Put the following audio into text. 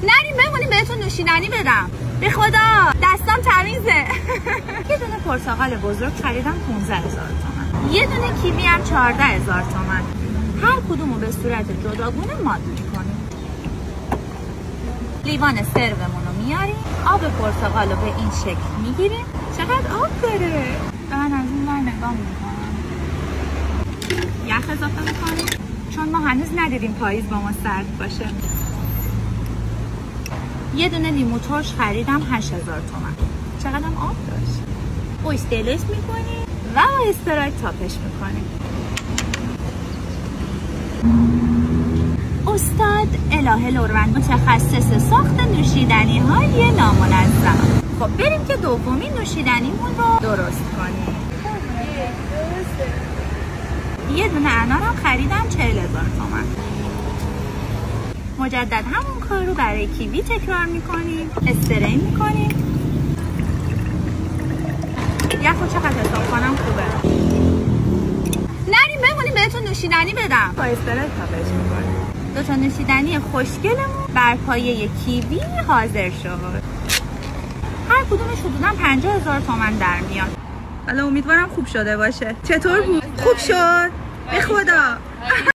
نریم بمونیم بهتون نوشیدنی بدم. به خدا دستام تمیزه. یه دونه پرتقال بزرگ خریدم 15000 تومان. یه دونه کیوی هم 14000 تومان. هر کدومو به صورت جداگونه ماد میکنیم. لیوان سرومون رو میاریم، آب پرتقال رو به این شکل میگیریم. چقدر آب داره. من از این ور نگاه میکنم. یخ اضافه میکنیم چون ما هنوز ندیدیم پاییز با ما سرد باشه. یه دونه لیمو ترش خریدم 8000 تومان. چقدر آب داشت. استلس میکنیم و با استراک تاپش میکنیم. استاد الهه لوروند متخصص ساخت نوشیدنی های نامنظم. خب بریم که دومین نوشیدنیمون رو درست کنیم. یه دونه انار هم خریدم 40000 تومان. مجدد همون کار رو برای کیوی تکرار میکنیم. استری میکنیم. یخو چقدر حساب کنم خوبه. نریم بمونیم بهتون نوشیدنی بدم. با استری تاپش میکنیم. 2 تا نوشیدنی خوشگلمون بر پایه کیوی حاضر شد. هر کدومش حدوداً 50000 تومان در میاد. حالا امیدوارم خوب شده باشه. چطور بود؟ خوب شد؟ به خدا.